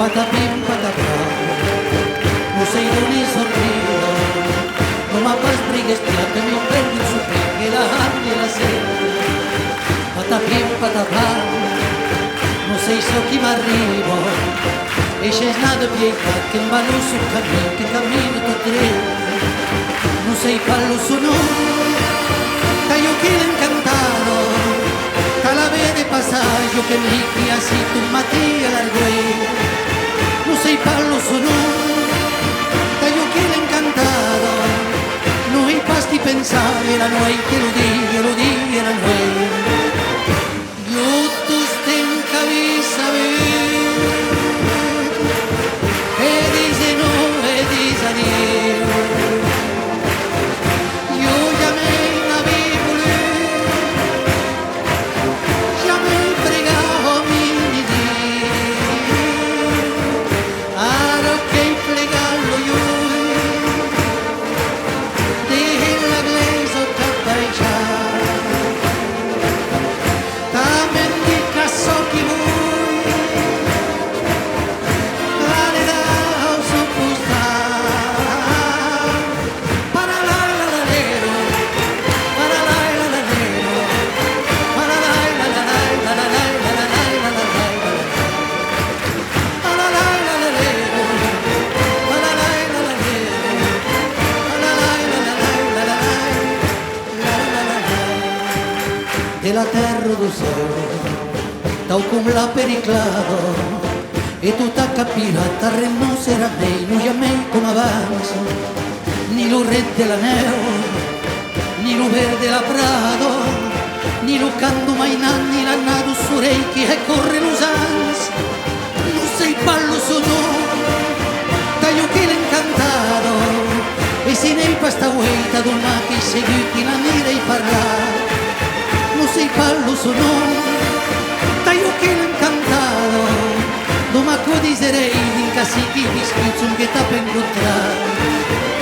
patapim, patapam, no sei non mi sorrido, non ma pas brighespiato mi prendi su e la anni e la sera. Patapim, patapam, non sei so chi m'arrivo, e c'è snato piega che un ballo sul cammino, che cammino to tre, non sei fallo su noi, che io chi l'incantano, che la vede passaggio che mi cria si tu mattia l'arguè, non sei fallo su noi, che io chi l'incantano, noi pasti pensare la noi che lo di la noi. Io tu stenca vi sapevi, e dice no e dice Dio, io jamais n'avevo jamais pregavo mini Dio, aro che pregalo io, della glesa o cappaicia, tamen di casocchi voi, la le dao su pusta, para la nero, para la nero, para la nero, para la della terra do sole, tau cum la periclado, e tutta capirata non sarà mai, non jamais come avanza, ni lo red della neu, ni lo verde la prado, ni lo canto mai nanni l'annato su reiki e corre l'usanza, non sei ballo sono, taglio che l'incantato, e se ne pasta vuelta domani che seguiti la mira e parlare. Non sei fallo sono, taglio che l'incantato, domani diserei in casiti di schizzo che t'ha per incontrare.